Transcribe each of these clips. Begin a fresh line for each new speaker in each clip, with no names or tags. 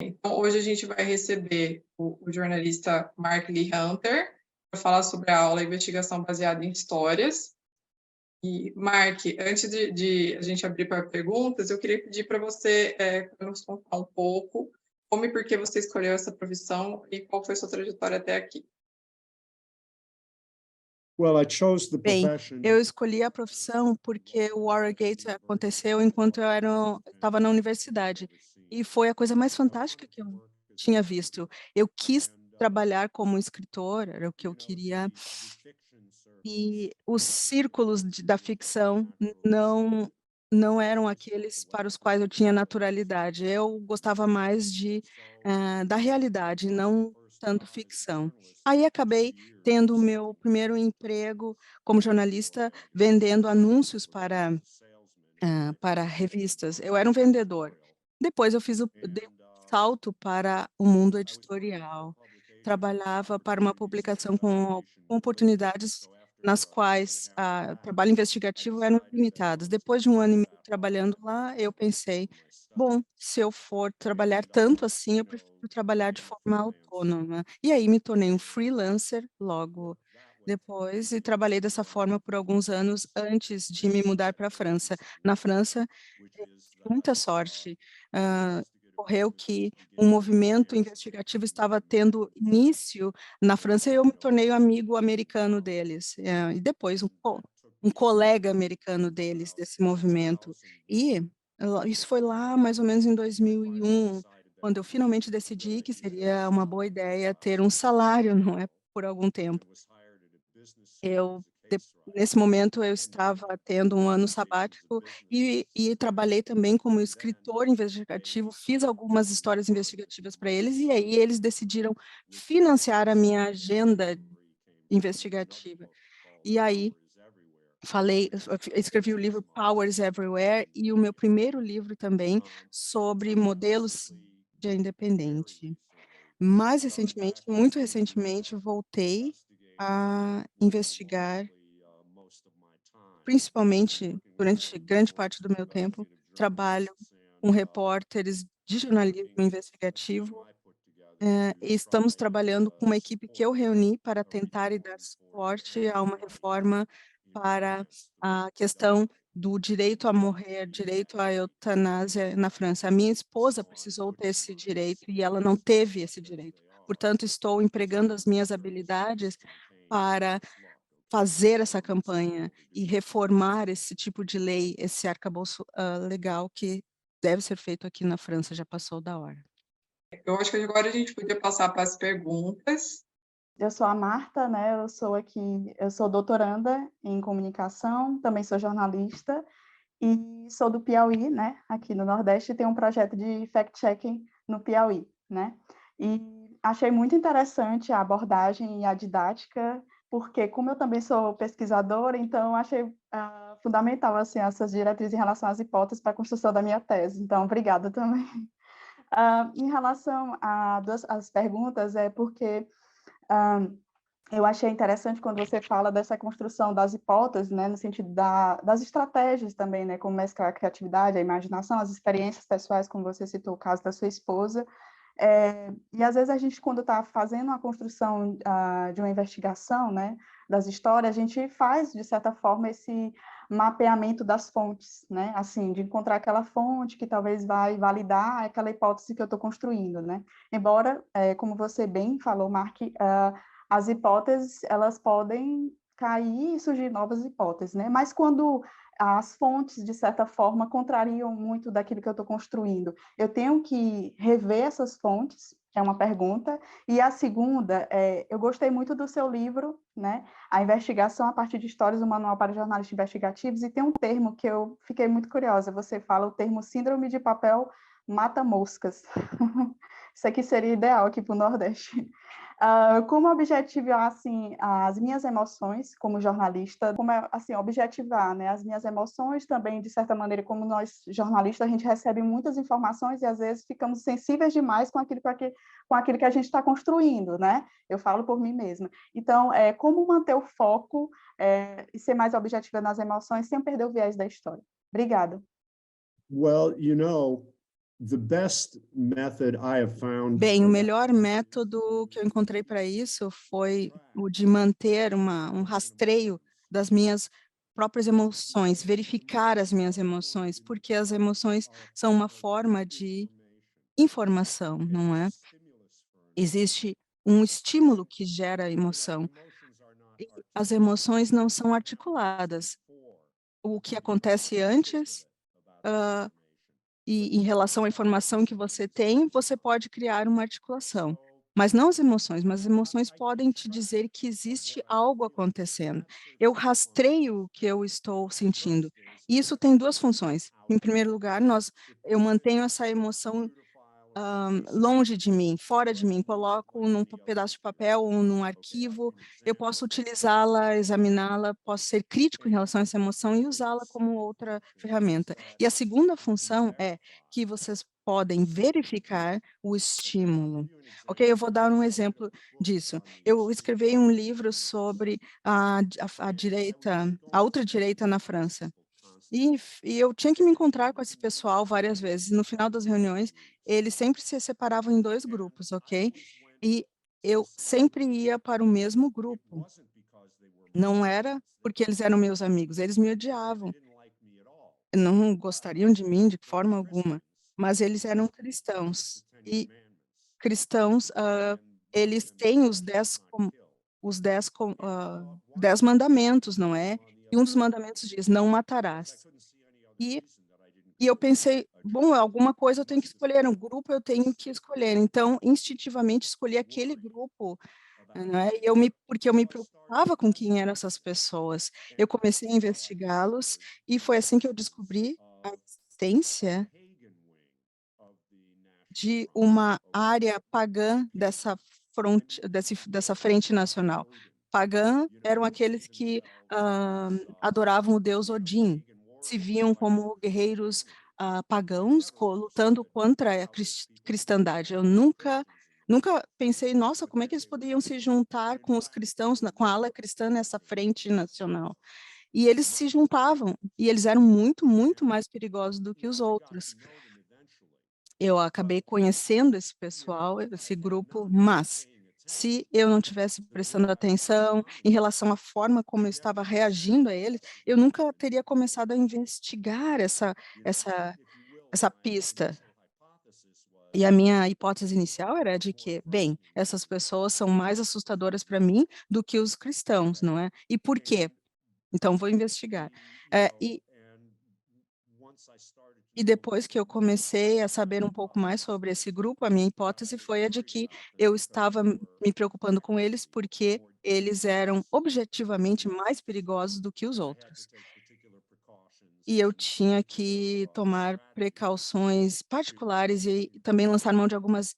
Então, hoje a gente vai receber o jornalista Mark Lee Hunter para falar sobre a aula Investigação Baseada em Histórias. E, Mark, antes de a gente abrir para perguntas, eu queria pedir para você nos contar um pouco como e por que você escolheu essa profissão e qual foi a sua trajetória até aqui.
Bem, eu escolhi a profissão porque o Watergate aconteceu enquanto eu estava na universidade, e foi a coisa mais fantástica que eu tinha visto. Eu quis trabalhar como escritor, era o que eu queria, e os círculos da ficção não eram aqueles para os quais eu tinha naturalidade. Eu gostava mais da realidade, não tanto ficção. Aí acabei tendo o meu primeiro emprego como jornalista, vendendo anúncios para revistas. Eu era um vendedor. Depois dei um salto para o mundo editorial. Trabalhava para uma publicação com oportunidades nas quais trabalho investigativo eram limitadas. Depois de um ano e meio trabalhando lá, eu pensei, bom, se eu for trabalhar tanto assim, eu prefiro trabalhar de forma autônoma. E aí me tornei um freelancer logo depois e trabalhei dessa forma por alguns anos antes de me mudar para a França. Na França, muita sorte. Hã, Ocorreu que um movimento investigativo estava tendo início na França e eu me tornei um amigo americano deles, e depois um colega americano deles, desse movimento. E isso foi lá mais ou menos em 2001, quando eu finalmente decidi que seria uma boa ideia ter um salário, não é, por algum tempo. Eu de Nesse momento eu estava tendo um ano sabático e trabalhei também como escritor investigativo, fiz algumas histórias investigativas para eles, e aí eles decidiram financiar a minha agenda investigativa. E aí escrevi o livro Powers Everywhere e o meu primeiro livro também sobre modelos de independente. Mais recentemente, muito recentemente, voltei a investigar, principalmente durante grande parte do meu tempo, trabalho com repórteres de jornalismo investigativo, e estamos trabalhando com uma equipe que eu reuni para tentar e dar suporte a uma reforma para a questão do direito a morrer, direito à eutanásia na França. A minha esposa precisou ter esse direito e ela não teve esse direito. Portanto, estou empregando as minhas habilidades para fazer essa campanha e reformar esse tipo de lei, esse arcabouço, legal que deve ser feito aqui na França, já passou da hora.
Eu acho que agora a gente podia passar para as perguntas.
Eu sou a Marta, né, eu sou doutoranda em comunicação, também sou jornalista e sou do Piauí, né, aqui no Nordeste, e tenho um projeto de fact-checking no Piauí, né. E achei muito interessante a abordagem e a didática, porque como eu também sou pesquisadora, então achei, fundamental, assim, essas diretrizes em relação às hipóteses para a construção da minha tese, então obrigada também. Em relação a as perguntas, é porque, hã eu achei interessante quando você fala dessa construção das hipóteses, né, no sentido das estratégias também, né, como mesclar a criatividade, a imaginação, as experiências pessoais, como você citou o caso da sua esposa. E às vezes a gente, quando está fazendo a construção de uma investigação, né, das histórias, a gente faz, de certa forma, esse mapeamento das fontes, né, assim, de encontrar aquela fonte que talvez vai validar aquela hipótese que eu estou construindo, né. Embora, como você bem falou, Mark, as hipóteses, elas podem cair e surgir novas hipóteses, né? Mas quando as fontes, de certa forma, contrariam muito daquilo que eu estou construindo, eu tenho que rever essas fontes, é uma pergunta. E a segunda, eu gostei muito do seu livro, né? A investigação a partir de histórias, um manual para jornalistas investigativos, e tem um termo que eu fiquei muito curiosa, você fala o termo síndrome de papel mata-moscas. Isso aqui seria ideal aqui para o Nordeste. Como objetivar, assim, as minhas emoções como jornalista, como, assim, objetivar, né, as minhas emoções também, de certa maneira, como nós jornalistas, a gente recebe muitas informações e, às vezes, ficamos sensíveis demais com aquilo que a gente está construindo, né? Eu falo por mim mesma. Então, como manter o foco e ser mais objetiva nas emoções sem perder o viés da história? Obrigada.
Well, you know,
Bem, o melhor método que eu encontrei para isso foi o de manter um rastreio das minhas próprias emoções, verificar as minhas emoções, porque as emoções são uma forma de informação, não é? Existe um estímulo que gera emoção. E as emoções não são articuladas. O que acontece antes, e em relação à informação que você tem, você pode criar uma articulação. Mas não as emoções, mas as emoções podem te dizer que existe algo acontecendo. Eu rastreio o que eu estou sentindo. E isso tem duas funções. Em primeiro lugar, eu mantenho essa emoção longe de mim, fora de mim, coloco num pedaço de papel ou num arquivo, eu posso utilizá-la, examiná-la, posso ser crítico em relação a essa emoção e usá-la como outra ferramenta. E a segunda função é que vocês podem verificar o estímulo. Ok? Eu vou dar um exemplo disso. Eu escrevi um livro sobre a direita, a ultradireita na França. E eu tinha que me encontrar com esse pessoal várias vezes. No final das reuniões, eles sempre se separavam em 2 grupos, ok? E eu sempre ia para o mesmo grupo. Não era porque eles eram meus amigos, eles me odiavam. Não gostariam de mim de forma alguma, mas eles eram cristãos. E cristãos, eles têm os 10 mandamentos, não é? E um dos mandamentos diz: "Não matarás". E E eu pensei, bom, alguma coisa eu tenho que escolher, um grupo eu tenho que escolher. Então, instintivamente, escolhi aquele grupo, né? Porque eu me preocupava com quem eram essas pessoas. Eu comecei a investigá-los e foi assim que eu descobri a existência de uma área pagã dessa frente nacional. Pagã eram aqueles que adoravam o deus Odin, se viam como guerreiros pagãos lutando contra a cristandade. Eu nunca pensei, nossa, como é que eles poderiam se juntar com os cristãos, com a ala cristã nessa frente nacional? E eles se juntavam, e eles eram muito, muito mais perigosos do que os outros. Eu acabei conhecendo esse pessoal, esse grupo, mas se eu não tivesse prestando atenção em relação à forma como eu estava reagindo a eles, eu nunca teria começado a investigar essa, essa pista. E a minha hipótese inicial era de que, bem, essas pessoas são mais assustadoras para mim do que os cristãos, não é? E por quê? Então, vou investigar. E depois que eu comecei a saber um pouco mais sobre esse grupo, a minha hipótese foi a de que eu estava me preocupando com eles porque eles eram objetivamente mais perigosos do que os outros. E eu tinha que tomar precauções particulares e também lançar mão de algumas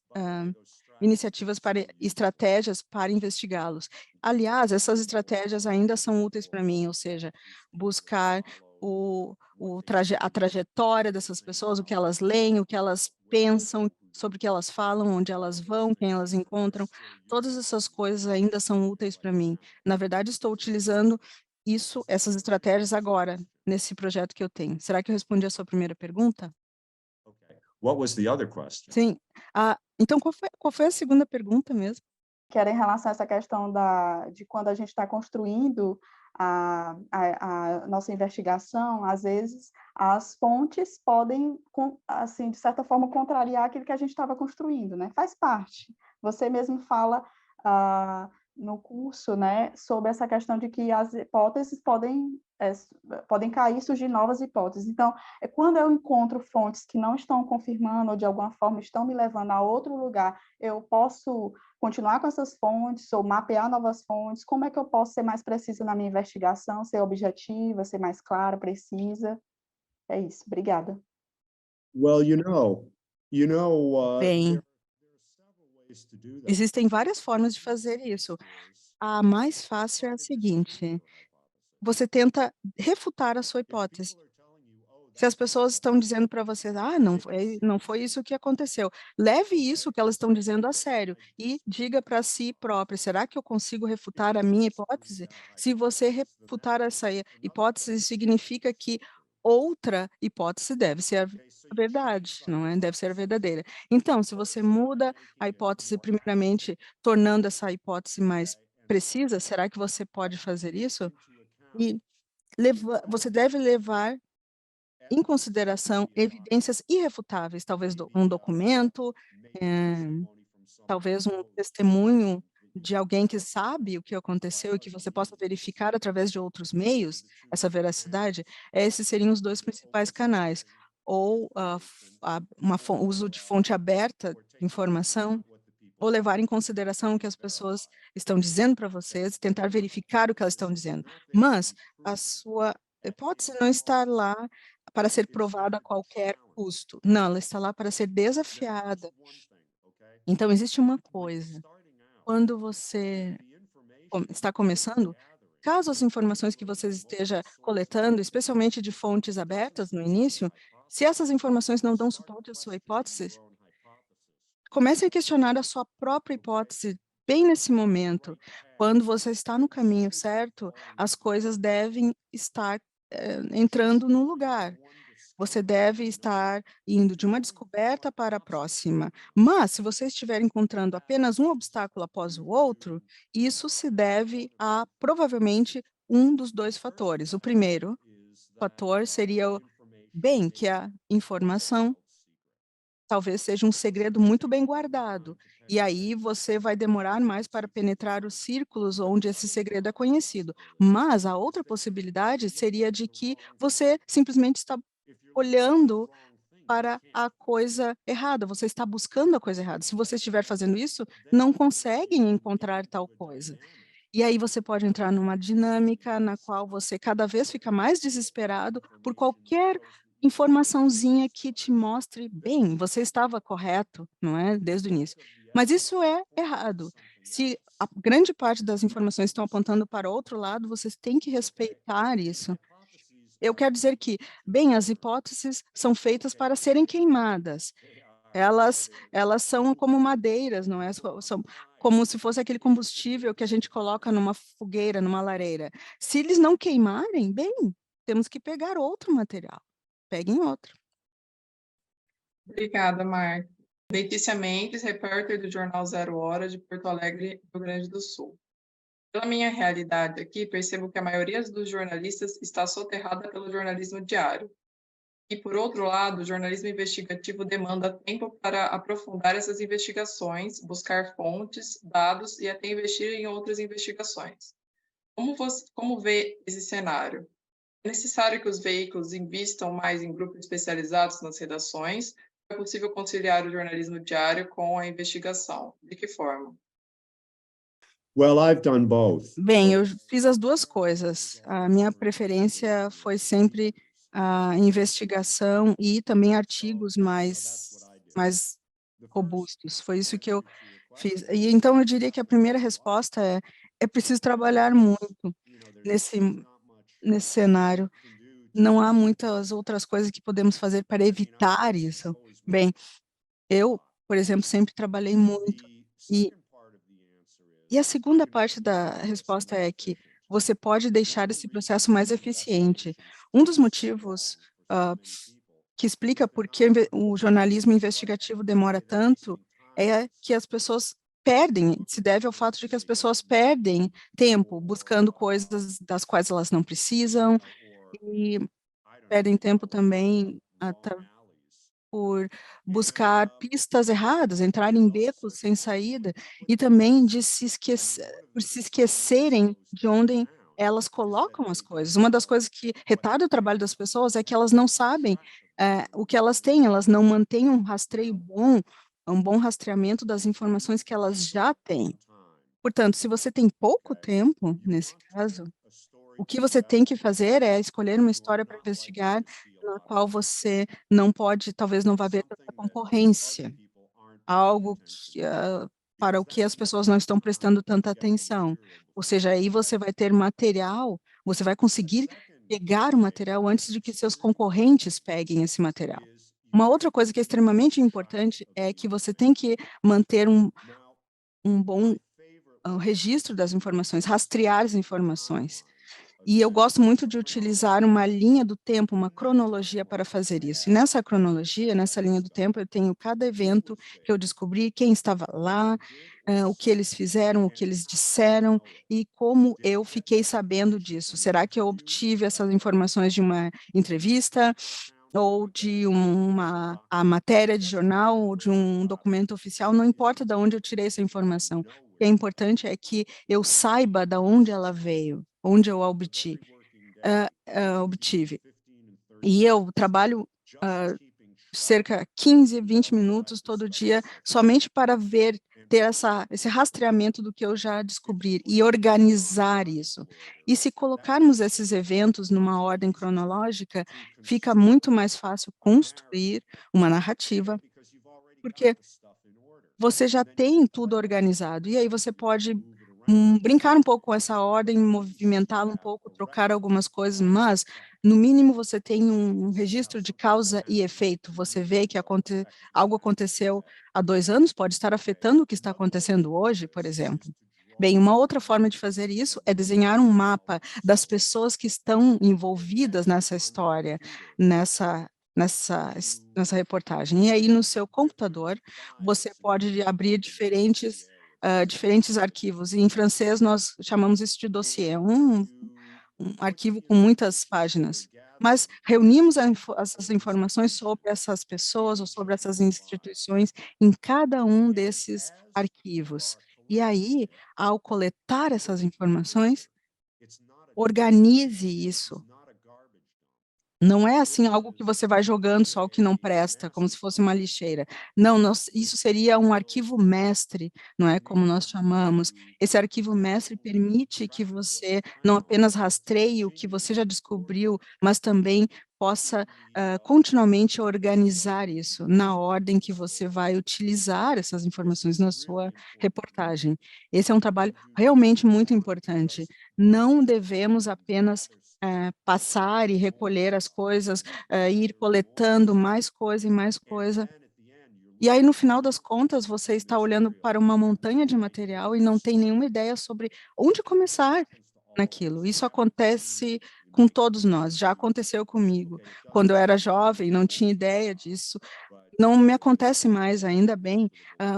iniciativas estratégias para investigá-los. Aliás, essas estratégias ainda são úteis para mim, ou seja, buscar a trajetória dessas pessoas, o que elas leem, o que elas pensam, sobre o que elas falam, onde elas vão, quem elas encontram, todas essas coisas ainda são úteis para mim. Na verdade, estou utilizando essas estratégias agora, nesse projeto que eu tenho. Será que eu respondi a sua primeira pergunta?
What was the other question?
Sim. Então, qual foi a segunda pergunta mesmo?
Que era em relação a essa questão de quando a gente está construindo a nossa investigação, às vezes as fontes podem, assim, de certa forma, contrariar aquilo que a gente estava construindo, né? Faz parte. Você mesmo fala no curso, né, sobre essa questão de que as hipóteses podem cair e surgir novas hipóteses. Então, quando eu encontro fontes que não estão confirmando ou, de alguma forma, estão me levando a outro lugar, eu posso continuar com essas fontes ou mapear novas fontes? Como é que eu posso ser mais precisa na minha investigação, ser objetiva, ser mais clara, precisa? É isso, obrigada.
Well,
Bem, existem várias formas de fazer isso. A mais fácil é a seguinte: você tenta refutar a sua hipótese. Se as pessoas estão dizendo para você, não foi isso que aconteceu, leve isso que elas estão dizendo a sério e diga para si próprio, será que eu consigo refutar a minha hipótese? Se você refutar essa hipótese, significa que outra hipótese deve ser a verdade, não é? Deve ser a verdadeira. Então, se você muda a hipótese, primeiramente, tornando essa hipótese mais precisa, será que você pode fazer isso? E você deve levar em consideração evidências irrefutáveis, talvez um documento, talvez um testemunho de alguém que sabe o que aconteceu e que você possa verificar através de outros meios essa veracidade. Esses seriam os dois principais canais, ou uso de fonte aberta de informação, ou levar em consideração o que as pessoas estão dizendo para vocês, tentar verificar o que elas estão dizendo. Mas a sua hipótese não está lá para ser provada a qualquer custo. Não, ela está lá para ser desafiada. Então, existe uma coisa. Quando você está começando, caso as informações que você esteja coletando, especialmente de fontes abertas no início, se essas informações não dão suporte à sua hipótese, comece a questionar a sua própria hipótese bem nesse momento. Quando você está no caminho certo, as coisas devem estar entrando no lugar. Você deve estar indo de uma descoberta para a próxima. Mas, se você estiver encontrando apenas um obstáculo após o outro, isso se deve a, provavelmente, um dos dois fatores. O primeiro fator seria, bem, que a informação talvez seja um segredo muito bem guardado, e aí você vai demorar mais para penetrar os círculos onde esse segredo é conhecido. Mas a outra possibilidade seria de que você simplesmente está olhando para a coisa errada, você está buscando a coisa errada. Se você estiver fazendo isso, não conseguem encontrar tal coisa. E aí você pode entrar numa dinâmica na qual você cada vez fica mais desesperado por qualquer informaçãozinha que te mostre, bem, você estava correto, não é? Desde o início. Mas isso é errado. Se a grande parte das informações estão apontando para outro lado, vocês têm que respeitar isso. Eu quero dizer que, bem, as hipóteses são feitas para serem queimadas. Elas são como madeiras, não é? São como se fosse aquele combustível que a gente coloca numa fogueira, numa lareira. Se eles não queimarem, bem, temos que pegar outro material. Peguem outro.
Obrigada, Marta. Letícia Mendes, repórter do Jornal Zero Hora de Porto Alegre, Rio Grande do Sul. Pela minha realidade aqui, percebo que a maioria dos jornalistas está soterrada pelo jornalismo diário. E, por outro lado, o jornalismo investigativo demanda tempo para aprofundar essas investigações, buscar fontes, dados e até investir em outras investigações. Como vê esse cenário? É necessário que os veículos invistam mais em grupos especializados nas redações? É possível conciliar o jornalismo diário com a investigação? De que forma?
Well, I've done both.
Bem, eu fiz as duas coisas. A minha preferência foi sempre a investigação e também artigos mais robustos. Foi isso que eu fiz. E então eu diria que a primeira resposta é preciso trabalhar muito nesse cenário. Não há muitas outras coisas que podemos fazer para evitar isso. Bem, eu, por exemplo, sempre trabalhei muito. E a segunda parte da resposta é que você pode deixar esse processo mais eficiente. Um dos motivos que explica por que o jornalismo investigativo demora tanto é que as pessoas se deve ao fato de que as pessoas perdem tempo buscando coisas das quais elas não precisam e perdem tempo também por buscar pistas erradas, entrar em becos sem saída, e também por se esquecerem de onde elas colocam as coisas. Uma das coisas que retarda o trabalho das pessoas é que elas não sabem o que elas têm, elas não mantêm um rastreio bom, um bom rastreamento das informações que elas já têm. Portanto, se você tem pouco tempo, nesse caso, o que você tem que fazer é escolher uma história para investigar na qual você não pode, talvez não vá ver tanta concorrência, algo para o que as pessoas não estão prestando tanta atenção. Ou seja, aí você vai ter material, você vai conseguir pegar o material antes de que seus concorrentes peguem esse material. Uma outra coisa que é extremamente importante é que você tem que manter um bom registro das informações, rastrear as informações. E eu gosto muito de utilizar uma linha do tempo, uma cronologia para fazer isso. E nessa cronologia, nessa linha do tempo, eu tenho cada evento que eu descobri, quem estava lá, o que eles fizeram, o que eles disseram e como eu fiquei sabendo disso. Será que eu obtive essas informações de uma entrevista ou de a matéria de jornal ou de um documento oficial? Não importa de onde eu tirei essa informação. O que é importante é que eu saiba de onde ela veio, onde eu a obtive. E eu trabalho cerca de 15, 20 minutos todo dia somente para ter esse rastreamento do que eu já descobri e organizar isso. E se colocarmos esses eventos numa ordem cronológica, fica muito mais fácil construir uma narrativa, porque você já tem tudo organizado, e aí você pode brincar um pouco com essa ordem, movimentá-la um pouco, trocar algumas coisas, mas, no mínimo, você tem um registro de causa e efeito. Você vê que algo aconteceu há 2 anos, pode estar afetando o que está acontecendo hoje, por exemplo. Bem, uma outra forma de fazer isso é desenhar um mapa das pessoas que estão envolvidas nessa história, nessa reportagem. E aí, no seu computador, você pode abrir diferentes arquivos. E em francês, nós chamamos isso de dossiê, um arquivo com muitas páginas. Mas reunimos essas informações sobre essas pessoas ou sobre essas instituições em cada um desses arquivos. E aí, ao coletar essas informações, organize isso. Não é assim algo que você vai jogando só o que não presta, como se fosse uma lixeira. Não, isso seria um arquivo mestre, não é como nós chamamos. Esse arquivo mestre permite que você não apenas rastreie o que você já descobriu, mas também possa continuamente organizar isso na ordem que você vai utilizar essas informações na sua reportagem. Esse é um trabalho realmente muito importante. Não devemos apenas passar e recolher as coisas, ir coletando mais coisa e mais coisa. E aí, no final das contas, você está olhando para uma montanha de material e não tem nenhuma ideia sobre onde começar naquilo. Isso acontece com todos nós, já aconteceu comigo. Quando eu era jovem, não tinha ideia disso, não me acontece mais, ainda bem,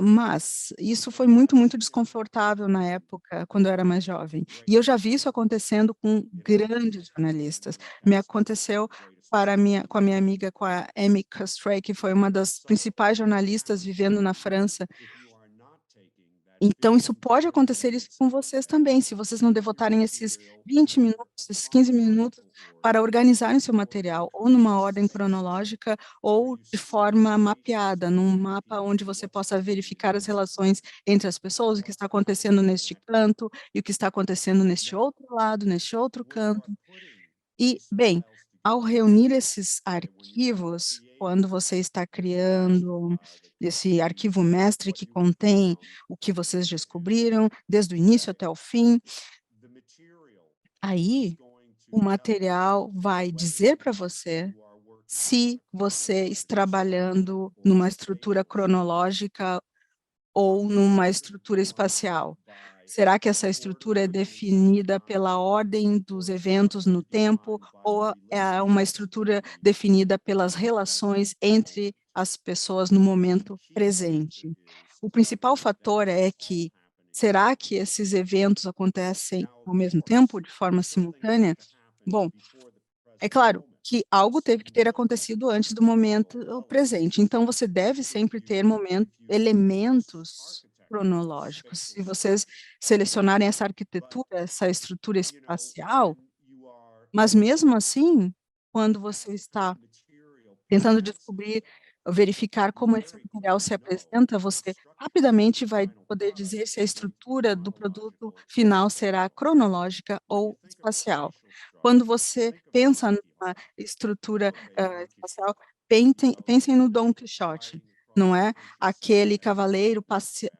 mas isso foi muito, muito desconfortável na época, quando eu era mais jovem. E eu já vi isso acontecendo com grandes jornalistas. Me aconteceu com a minha amiga, com a Amy Castray, que foi uma das principais jornalistas vivendo na França. Então, isso pode acontecer isso com vocês também, se vocês não devotarem esses 20 minutos, esses 15 minutos para organizarem seu material, ou numa ordem cronológica, ou de forma mapeada, num mapa onde você possa verificar as relações entre as pessoas, o que está acontecendo neste canto, e o que está acontecendo neste outro lado, neste outro canto. E, bem, ao reunir esses arquivos, quando você está criando esse arquivo mestre que contém o que vocês descobriram, desde o início até o fim, aí o material vai dizer para você se você está trabalhando numa estrutura cronológica ou numa estrutura espacial. Será que essa estrutura é definida pela ordem dos eventos no tempo ou é uma estrutura definida pelas relações entre as pessoas no momento presente? O principal fator é que, será que esses eventos acontecem ao mesmo tempo, de forma simultânea? Bom, é claro que algo teve que ter acontecido antes do momento presente, então você deve sempre ter elementos cronológicos. Se vocês selecionarem essa arquitetura, essa estrutura espacial, mas mesmo assim, quando você está tentando descobrir, verificar como esse material se apresenta, você rapidamente vai poder dizer se a estrutura do produto final será cronológica ou espacial. Quando você pensa numa estrutura espacial, pensem no Dom Quixote, não é? Aquele cavaleiro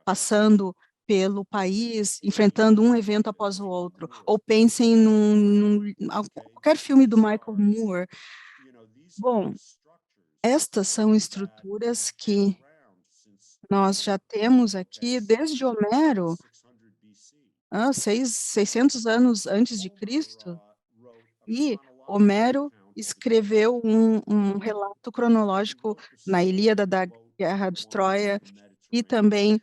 passando pelo país, enfrentando um evento após o outro. Ou pensem qualquer filme do Michael Moore. Bom, estas são estruturas que nós já temos aqui desde Homero, 600 anos antes de Cristo. E Homero escreveu um relato cronológico na Ilíada da Guerra de Troia e também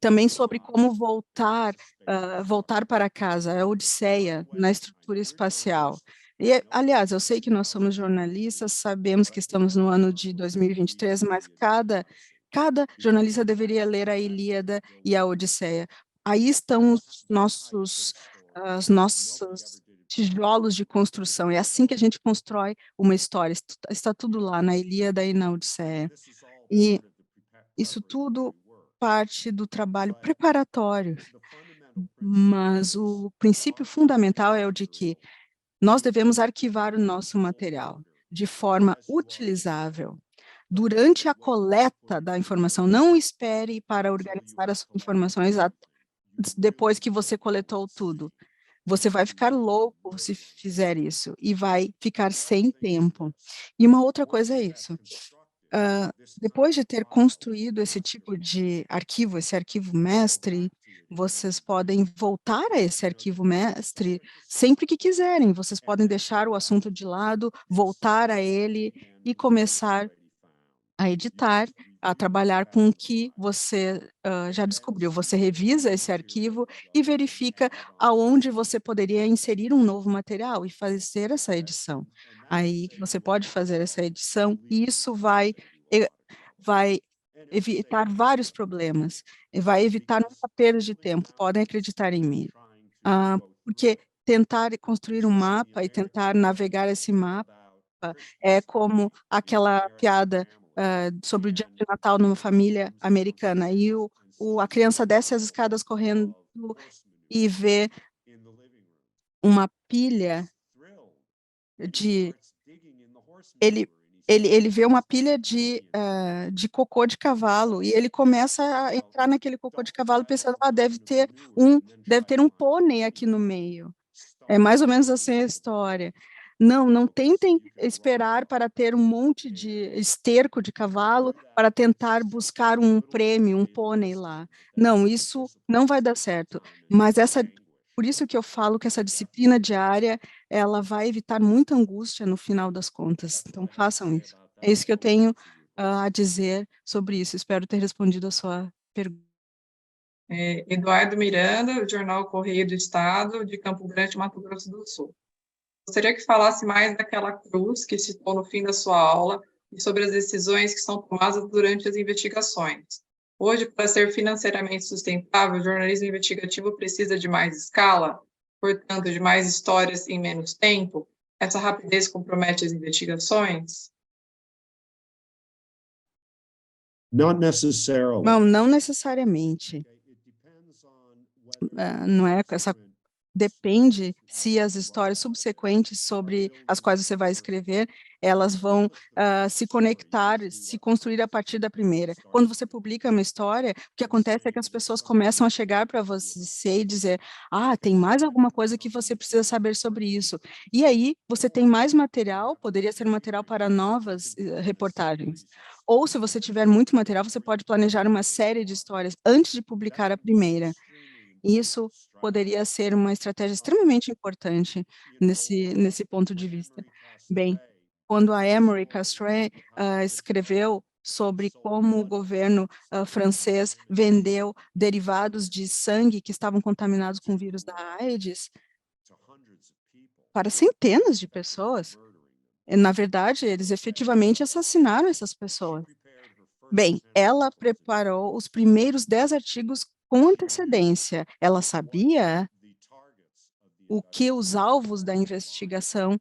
também sobre como voltar para casa, a Odisseia na estrutura espacial. E, aliás, eu sei que nós somos jornalistas, sabemos que estamos no ano de 2023, mas cada jornalista deveria ler a Ilíada e a Odisseia. Aí estão os nossos tijolos de construção. É assim que a gente constrói uma história. Está tudo lá na Ilíada e na Odisseia. E isso tudo parte do trabalho preparatório, mas o princípio fundamental é o de que nós devemos arquivar o nosso material de forma utilizável. Durante a coleta da informação, não espere para organizar as informações depois que você coletou tudo. Você vai ficar louco se fizer isso e vai ficar sem tempo. E uma outra coisa é isso. Depois de ter construído esse tipo de arquivo, esse arquivo mestre, vocês podem voltar a esse arquivo mestre sempre que quiserem. Vocês podem deixar o assunto de lado, voltar a ele e começar a editar, a trabalhar com o que você já descobriu. Você revisa esse arquivo e verifica aonde você poderia inserir um novo material e fazer essa edição. Aí você pode fazer essa edição e isso vai evitar vários problemas, e vai evitar muita perda de tempo, podem acreditar em mim. Porque tentar construir um mapa e tentar navegar esse mapa é como aquela piada sobre o dia de Natal numa família americana, e a criança desce as escadas correndo e vê uma pilha de... Ele vê uma pilha de cocô de cavalo, e ele começa a entrar naquele cocô de cavalo pensando, deve ter um pônei aqui no meio. É mais ou menos assim a história. Não tentem esperar para ter um monte de esterco de cavalo para tentar buscar um prêmio, um pônei lá. Não, isso não vai dar certo. Mas por isso que eu falo que essa disciplina diária, ela vai evitar muita angústia no final das contas. Então, façam isso. É isso que eu tenho a dizer sobre isso. Espero ter respondido a sua pergunta.
Eduardo Miranda, do jornal Correio do Estado, de Campo Grande, Mato Grosso do Sul. Gostaria que falasse mais daquela cruz que citou no fim da sua aula e sobre as decisões que são tomadas durante as investigações. Hoje, para ser financeiramente sustentável, o jornalismo investigativo precisa de mais escala, portanto, de mais histórias em menos tempo. Essa rapidez compromete as investigações?
Not necessarily.
Não necessariamente. Não é essa... Depende se as histórias subsequentes sobre as quais você vai escrever, elas vão se conectar, se construir a partir da primeira. Quando você publica uma história, o que acontece é que as pessoas começam a chegar para você e dizer, tem mais alguma coisa que você precisa saber sobre isso. E aí, você tem mais material, poderia ser material para novas reportagens. Ou, se você tiver muito material, você pode planejar uma série de histórias antes de publicar a primeira. Isso poderia ser uma estratégia extremamente importante nesse ponto de vista. Bem, quando a Emory Castret escreveu sobre como o governo francês vendeu derivados de sangue que estavam contaminados com o vírus da AIDS para centenas de pessoas, na verdade, eles efetivamente assassinaram essas pessoas. Bem, ela preparou os primeiros 10 artigos com antecedência. Ela sabia o que os alvos da investigação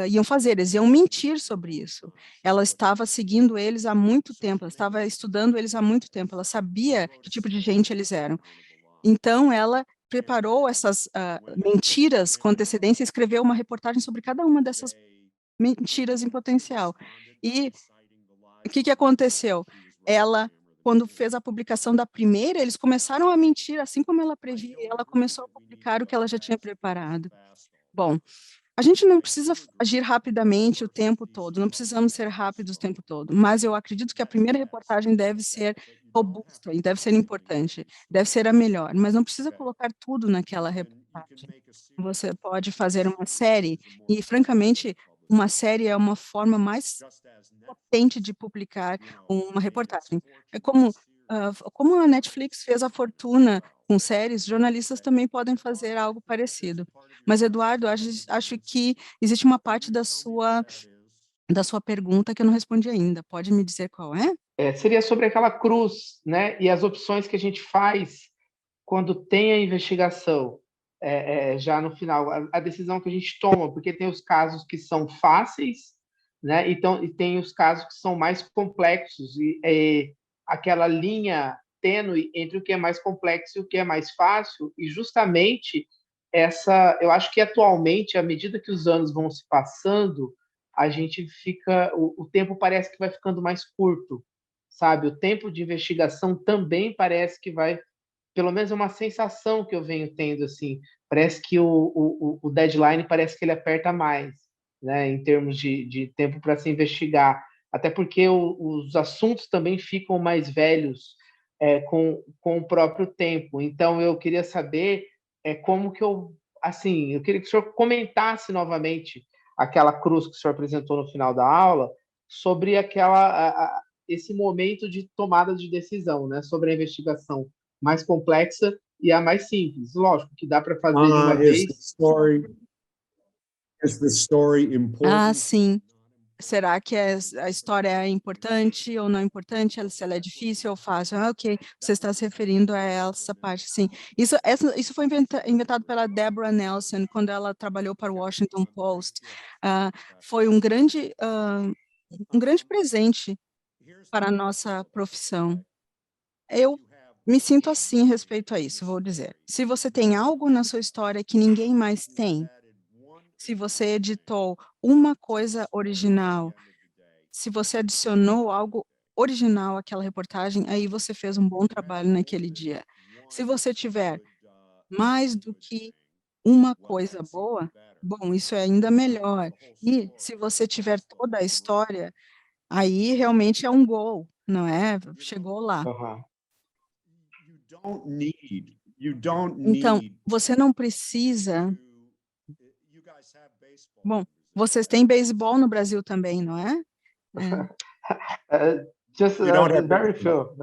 iam fazer, eles iam mentir sobre isso. Ela estava seguindo eles há muito tempo, ela estava estudando eles há muito tempo, ela sabia que tipo de gente eles eram. Então, ela preparou essas mentiras com antecedência e escreveu uma reportagem sobre cada uma dessas mentiras em potencial. E o que aconteceu? Quando fez a publicação da primeira, eles começaram a mentir, assim como ela previa, e ela começou a publicar o que ela já tinha preparado. Bom, a gente não precisa agir rapidamente o tempo todo, não precisamos ser rápidos o tempo todo, mas eu acredito que a primeira reportagem deve ser robusta e deve ser importante, deve ser a melhor, mas não precisa colocar tudo naquela reportagem. reportagem. Você pode fazer uma série, e, francamente, uma série é uma forma mais potente de publicar uma reportagem. É como a Netflix fez a fortuna com séries, jornalistas também podem fazer algo parecido. Mas, Eduardo, acho que existe uma parte da sua pergunta que eu não respondi ainda. Pode me dizer qual é?
Seria sobre aquela cruz, né? E as opções que a gente faz quando tem a investigação, já no final, a decisão que a gente toma, porque tem os casos que são fáceis, né? Então, e tem os casos que são mais complexos, e aquela linha tênue entre o que é mais complexo e o que é mais fácil, e justamente eu acho que atualmente, à medida que os anos vão se passando, a gente fica, o tempo parece que vai ficando mais curto, sabe? O tempo de investigação também parece que vai, pelo menos é uma sensação que eu venho tendo, assim, parece que o deadline parece que ele aperta mais, né, em termos de tempo para se investigar, até porque os assuntos também ficam mais velhos com o próprio tempo. Então, eu queria saber como que eu queria que o senhor comentasse novamente aquela cruz que o senhor apresentou no final da aula, sobre esse momento de tomada de decisão, né, sobre a investigação mais complexa e a mais simples. Lógico que dá para fazer de uma vez.
Is the story important?
Sim. Será que a história é importante ou não importante? Se ela é difícil ou fácil? Ok, você está se referindo a essa parte, sim. Isso foi inventado pela Deborah Nelson, quando ela trabalhou para o Washington Post. Foi um grande presente para a nossa profissão. Eu me sinto assim a respeito a isso, vou dizer. Se você tem algo na sua história que ninguém mais tem, se você editou uma coisa original, se você adicionou algo original àquela reportagem, aí você fez um bom trabalho naquele dia. Se você tiver mais do que uma coisa boa, bom, isso é ainda melhor. E se você tiver toda a história, aí realmente é um gol, não é? Chegou lá.
Uhum.
Então, você não precisa. Bom, vocês têm beisebol no Brasil também, não é?
Just very few.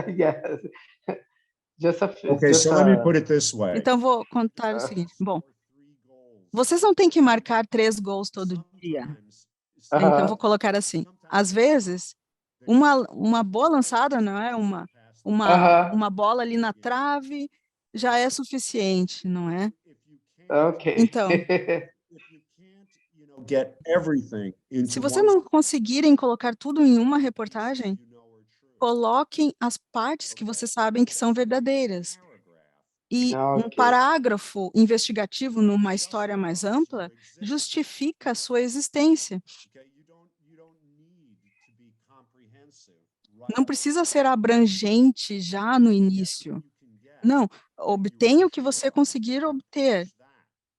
Yes.
Okay, so let me put it this way.
Então, vou contar o seguinte. Bom, vocês não têm que marcar 3 gols todo dia. Então, vou colocar assim. Às vezes, uma boa lançada, não é? Uma bola ali na trave já é suficiente, não é?
Ok.
Então, se vocês não conseguirem colocar tudo em uma reportagem, coloquem as partes que vocês sabem que são verdadeiras. E um parágrafo investigativo numa história mais ampla justifica a sua existência. Não precisa ser abrangente já no início. Não, obtenha o que você conseguir obter.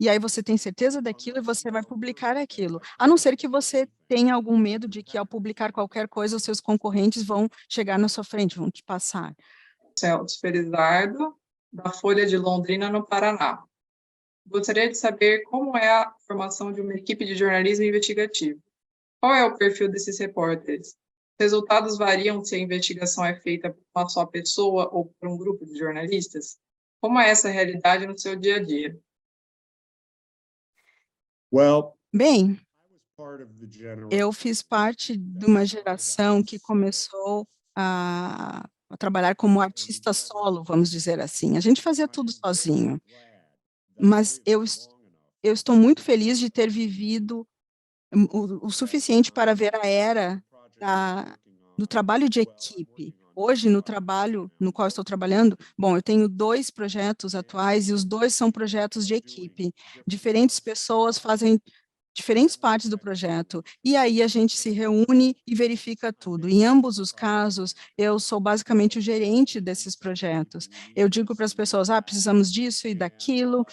E aí você tem certeza daquilo e você vai publicar aquilo. A não ser que você tenha algum medo de que, ao publicar qualquer coisa, os seus concorrentes vão chegar na sua frente, vão te passar.
Celso Felizardo, da Folha de Londrina, no Paraná. Gostaria de saber como é a formação de uma equipe de jornalismo investigativo. Qual é o perfil desses repórteres? Resultados variam se a investigação é feita por uma só pessoa ou por um grupo de jornalistas? Como é essa realidade no seu dia a dia?
Bem, eu fiz parte de uma geração que começou a trabalhar como artista solo, vamos dizer assim. A gente fazia tudo sozinho. Mas eu estou muito feliz de ter vivido o suficiente para ver a era do trabalho de equipe. Hoje, no trabalho no qual estou trabalhando, bom, eu tenho 2 projetos atuais e os 2 são projetos de equipe. Diferentes pessoas fazem diferentes partes do projeto, e aí a gente se reúne e verifica tudo. Em ambos os casos, eu sou basicamente o gerente desses projetos. Eu digo para as pessoas, precisamos disso e daquilo,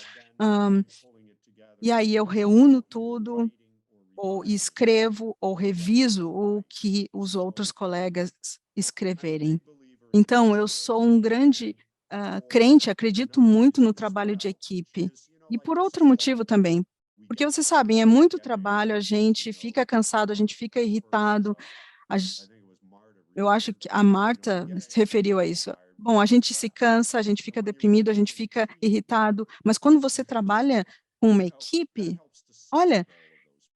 e aí eu reúno tudo, ou escrevo, ou reviso o que os outros colegas escreverem. Então, eu sou um grande crente, acredito muito no trabalho de equipe. E por outro motivo também, porque vocês sabem, é muito trabalho, a gente fica cansado, a gente fica irritado. Eu acho que a Marta se referiu a isso. Bom, a gente se cansa, a gente fica deprimido, a gente fica irritado, mas quando você trabalha com uma equipe, olha,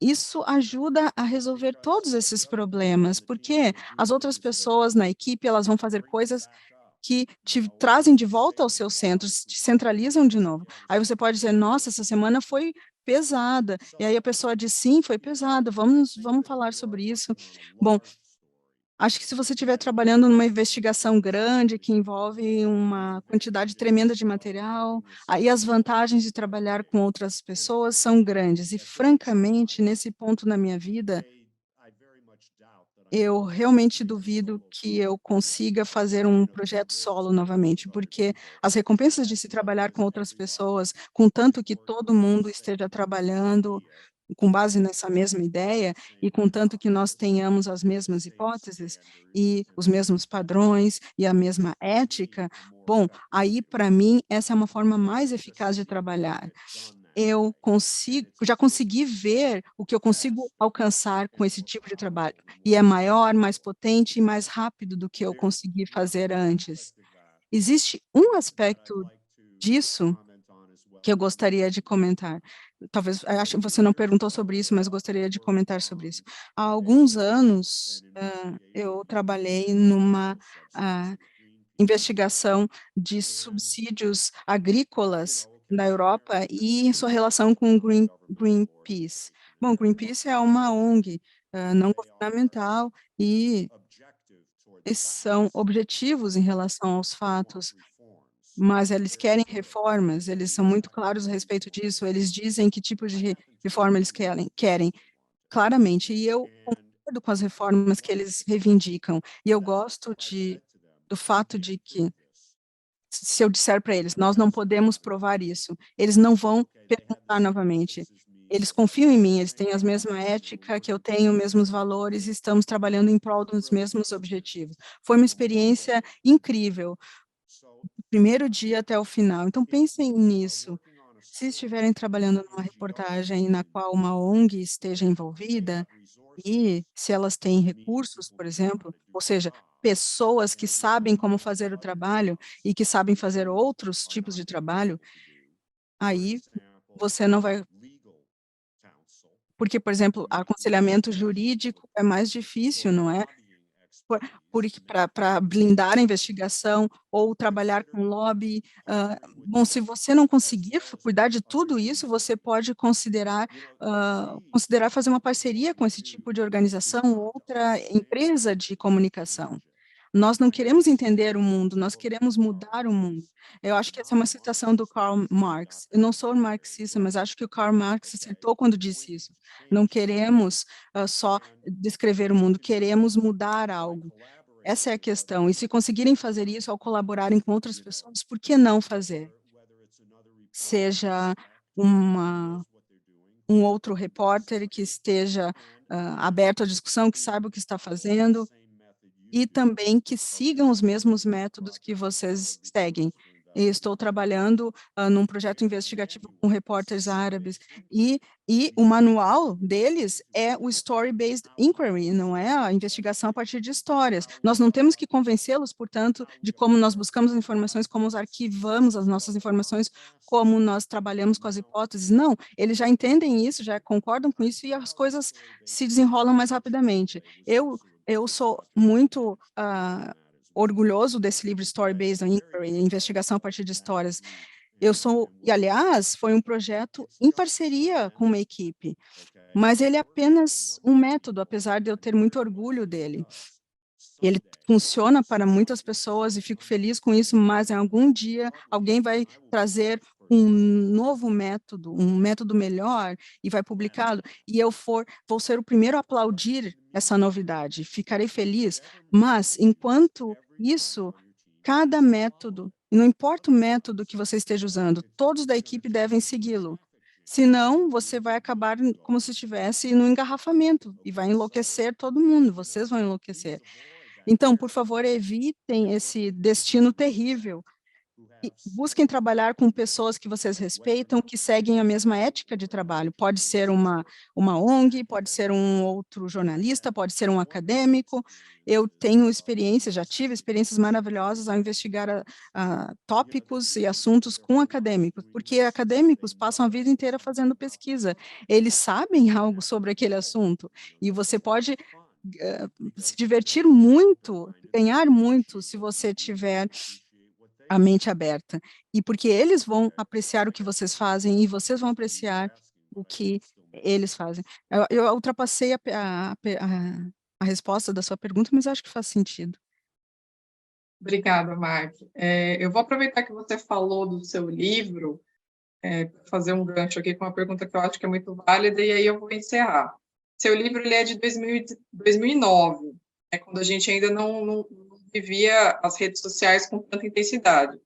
isso ajuda a resolver todos esses problemas, porque as outras pessoas na equipe, elas vão fazer coisas que te trazem de volta aos seus centros, te centralizam de novo. Aí você pode dizer, nossa, essa semana foi pesada. E aí a pessoa diz, sim, foi pesada, vamos falar sobre isso. Bom, acho que se você estiver trabalhando numa investigação grande, que envolve uma quantidade tremenda de material, aí as vantagens de trabalhar com outras pessoas são grandes. E, francamente, nesse ponto na minha vida, eu realmente duvido que eu consiga fazer um projeto solo novamente, porque as recompensas de se trabalhar com outras pessoas, contanto que todo mundo esteja trabalhando com base nessa mesma ideia, e contanto que nós tenhamos as mesmas hipóteses, e os mesmos padrões, e a mesma ética, bom, aí, para mim, essa é uma forma mais eficaz de trabalhar. Eu já consegui ver o que eu consigo alcançar com esse tipo de trabalho, e é maior, mais potente e mais rápido do que eu consegui fazer antes. Existe um aspecto disso que eu gostaria de comentar. Talvez, acho que você não perguntou sobre isso, mas gostaria de comentar sobre isso. Há alguns anos, eu trabalhei numa investigação de subsídios agrícolas na Europa e sua relação com o Greenpeace. Bom, Greenpeace é uma ONG não governamental e eles são objetivos em relação aos fatos, mas eles querem reformas, eles são muito claros a respeito disso, eles dizem que tipo de reforma eles querem claramente, e eu concordo com as reformas que eles reivindicam, e eu gosto do fato de que, se eu disser para eles, nós não podemos provar isso, eles não vão perguntar novamente. Eles confiam em mim, eles têm a mesma ética que eu tenho, os mesmos valores, e estamos trabalhando em prol dos mesmos objetivos. Foi uma experiência incrível, do primeiro dia até o final. Então, pensem nisso. Se estiverem trabalhando numa reportagem na qual uma ONG esteja envolvida, e se elas têm recursos, por exemplo, ou seja, pessoas que sabem como fazer o trabalho e que sabem fazer outros tipos de trabalho, aí você não vai... Porque, por exemplo, aconselhamento jurídico é mais difícil, não é? Para blindar a investigação ou trabalhar com lobby. Bom, se você não conseguir cuidar de tudo isso, você pode considerar fazer uma parceria com esse tipo de organização, outra empresa de comunicação. Nós não queremos entender o mundo, nós queremos mudar o mundo. Eu acho que essa é uma citação do Karl Marx. Eu não sou marxista, mas acho que o Karl Marx acertou quando disse isso. Não queremos só descrever o mundo, queremos mudar algo. Essa é a questão. E se conseguirem fazer isso ao colaborarem com outras pessoas, por que não fazer? Seja um outro repórter que esteja aberto à discussão, que saiba o que está fazendo, e também que sigam os mesmos métodos que vocês seguem. E estou trabalhando num projeto investigativo com repórteres árabes, e o manual deles é o Story-Based Inquiry, não é a investigação a partir de histórias. Nós não temos que convencê-los, portanto, de como nós buscamos informações, como nós arquivamos as nossas informações, como nós trabalhamos com as hipóteses. Não, eles já entendem isso, já concordam com isso, e as coisas se desenrolam mais rapidamente. Eu sou muito orgulhoso desse livro Story-Based Inquiry, investigação a partir de histórias. E aliás, foi um projeto em parceria com uma equipe, mas ele é apenas um método, apesar de eu ter muito orgulho dele. Ele funciona para muitas pessoas e fico feliz com isso, mas em algum dia alguém vai trazer um novo método, um método melhor, e vai publicá-lo, e vou ser o primeiro a aplaudir essa novidade, ficarei feliz, mas enquanto isso, cada método, não importa o método que você esteja usando, todos da equipe devem segui-lo. Senão, você vai acabar como se estivesse no engarrafamento, e vai enlouquecer todo mundo, vocês vão enlouquecer. Então, por favor, evitem esse destino terrível E busquem trabalhar com pessoas que vocês respeitam, que seguem a mesma ética de trabalho. Pode ser uma ONG, pode ser um outro jornalista, pode ser um acadêmico. Eu tenho experiência, já tive experiências maravilhosas ao investigar tópicos e assuntos com acadêmicos, porque acadêmicos passam a vida inteira fazendo pesquisa. Eles sabem algo sobre aquele assunto, e você pode se divertir muito, ganhar muito, se você tiver a mente aberta. E porque eles vão apreciar o que vocês fazem e vocês vão apreciar o que eles fazem. Eu ultrapassei a resposta da sua pergunta, mas acho que faz sentido.
Obrigada, Mark. Eu vou aproveitar que você falou do seu livro, para fazer um gancho aqui com uma pergunta que eu acho que é muito válida, e aí eu vou encerrar. Seu livro ele é de 2009, quando a gente ainda não vivia as redes sociais com tanta intensidade.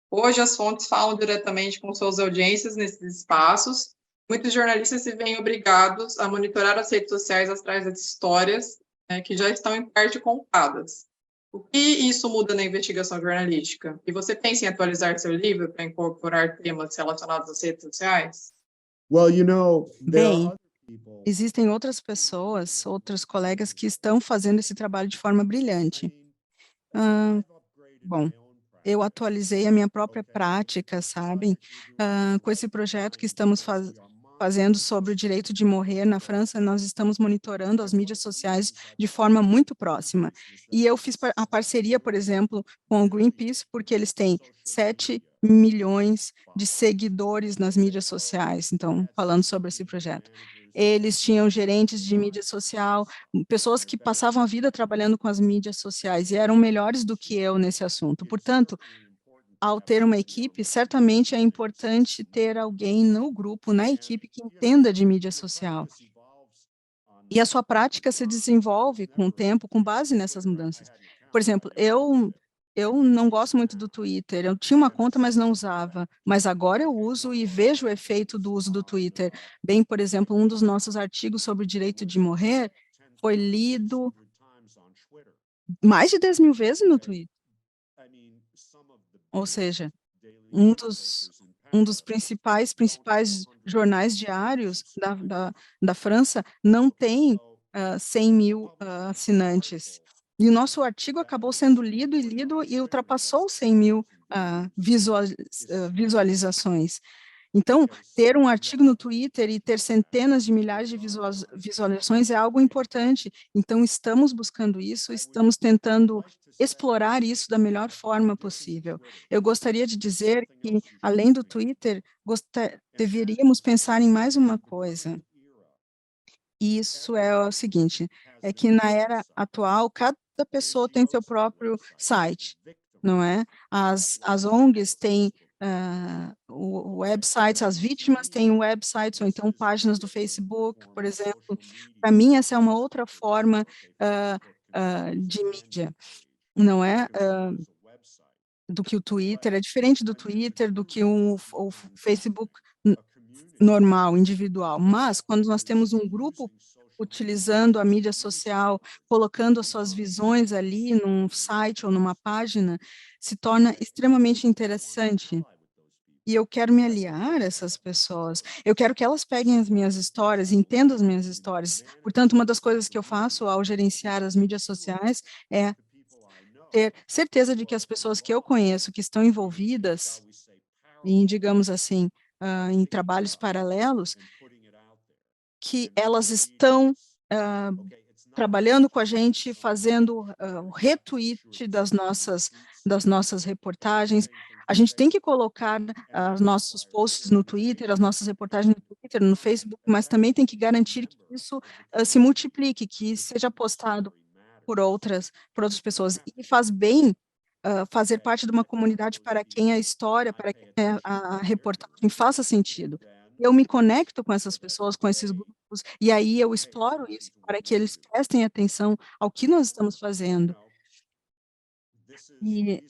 Hoje, as fontes falam diretamente com suas audiências nesses espaços. Muitos jornalistas se veem obrigados a monitorar as redes sociais atrás das histórias que já estão, em parte, contadas. O que isso muda na investigação jornalística? E você pensa em atualizar seu livro para incorporar temas relacionados às redes sociais?
Bem, existem outras pessoas, outros colegas que estão fazendo esse trabalho de forma brilhante. Bom, eu atualizei a minha própria prática, sabem? Com esse projeto que estamos fazendo sobre o direito de morrer na França, nós estamos monitorando as mídias sociais de forma muito próxima. E eu fiz a parceria, por exemplo, com o Greenpeace, porque eles têm 7 milhões de seguidores nas mídias sociais, então, falando sobre esse projeto. Eles tinham gerentes de mídia social, pessoas que passavam a vida trabalhando com as mídias sociais e eram melhores do que eu nesse assunto. Portanto, ao ter uma equipe, certamente é importante ter alguém no grupo, na equipe, que entenda de mídia social. E a sua prática se desenvolve com o tempo, com base nessas mudanças. Por exemplo, eu não gosto muito do Twitter, eu tinha uma conta, mas não usava, mas agora eu uso e vejo o efeito do uso do Twitter. Bem, por exemplo, um dos nossos artigos sobre o direito de morrer foi lido mais de 10 mil vezes no Twitter. Ou seja, um dos principais jornais diários da França não tem 100 mil assinantes. E o nosso artigo acabou sendo lido e ultrapassou 100 mil visualizações. Então, ter um artigo no Twitter e ter centenas de milhares de visualizações é algo importante. Então, estamos buscando isso, estamos tentando explorar isso da melhor forma possível. Eu gostaria de dizer que, além do Twitter, deveríamos pensar em mais uma coisa. E isso é o seguinte, é que na era atual, cada pessoa tem seu próprio site, não é? As ONGs têm websites, as vítimas têm websites, ou então páginas do Facebook, por exemplo. Para mim, essa é uma outra forma de mídia, não é? Do que o Twitter, é diferente do Twitter, do que o Facebook normal, individual. Mas, quando nós temos um grupo utilizando a mídia social, colocando as suas visões ali num site ou numa página, se torna extremamente interessante. E eu quero me aliar a essas pessoas. Eu quero que elas peguem as minhas histórias, entendam as minhas histórias. Portanto, uma das coisas que eu faço ao gerenciar as mídias sociais é ter certeza de que as pessoas que eu conheço, que estão envolvidas em, digamos assim, em trabalhos paralelos, que elas estão trabalhando com a gente, fazendo o retweet das nossas reportagens. A gente tem que colocar os nossos posts no Twitter, as nossas reportagens no Twitter, no Facebook, mas também tem que garantir que isso se multiplique, que seja postado por outras pessoas. E faz bem fazer parte de uma comunidade para quem a história, para quem a reportagem faça sentido. Eu me conecto com essas pessoas, com esses grupos, e aí eu exploro isso para que eles prestem atenção ao que nós estamos fazendo. E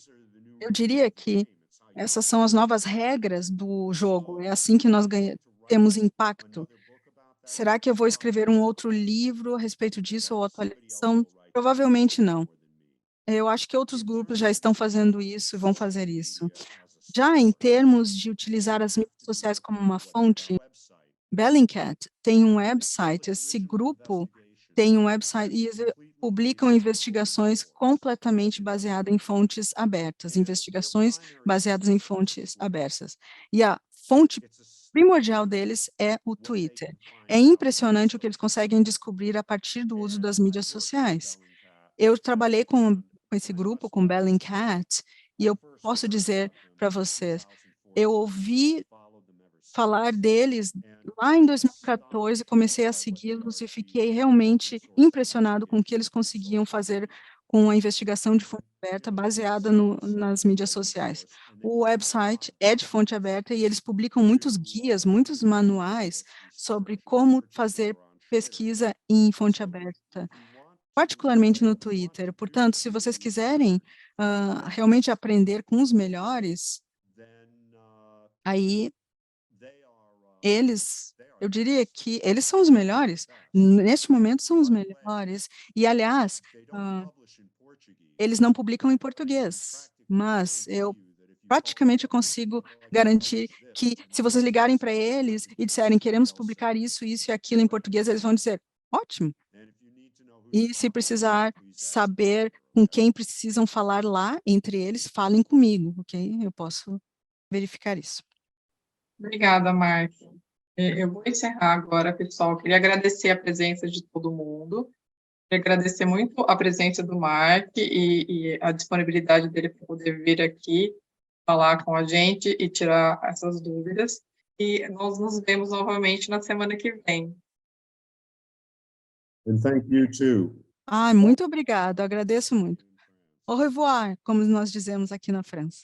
eu diria que essas são as novas regras do jogo, é assim que nós temos impacto. Será que eu vou escrever um outro livro a respeito disso, ou atualização? Provavelmente não. Eu acho que outros grupos já estão fazendo isso e vão fazer isso. Já em termos de utilizar as mídias sociais como uma fonte, Bellingcat tem um website, esse grupo tem um website e eles publicam investigações completamente baseadas em fontes abertas, investigações baseadas em fontes abertas. E a fonte primordial deles é o Twitter. É impressionante o que eles conseguem descobrir a partir do uso das mídias sociais. Eu trabalhei com esse grupo, com Bellingcat, e eu posso dizer para vocês, eu ouvi falar deles lá em 2014, comecei a segui-los e fiquei realmente impressionado com o que eles conseguiam fazer com a investigação de fonte aberta baseada nas mídias sociais. O website é de fonte aberta e eles publicam muitos guias, muitos manuais sobre como fazer pesquisa em fonte aberta, particularmente no Twitter. Portanto, se vocês quiserem realmente aprender com os melhores, aí eu diria que eles são os melhores, neste momento são os melhores, e aliás, eles não publicam em português, mas eu praticamente consigo garantir que se vocês ligarem para eles e disserem queremos publicar isso, isso e aquilo em português, eles vão dizer, ótimo. E se precisar saber com quem precisam falar lá, entre eles, falem comigo, ok? Eu posso verificar isso.
Obrigada, Mark. Eu vou encerrar agora, pessoal. Queria agradecer a presença de todo mundo. Queria agradecer muito a presença do Mark e a disponibilidade dele para poder vir aqui falar com a gente e tirar essas dúvidas. E nós nos vemos novamente na semana que vem.
And thank you too.
Muito obrigado, agradeço muito. Au revoir, como nós dizemos aqui na França.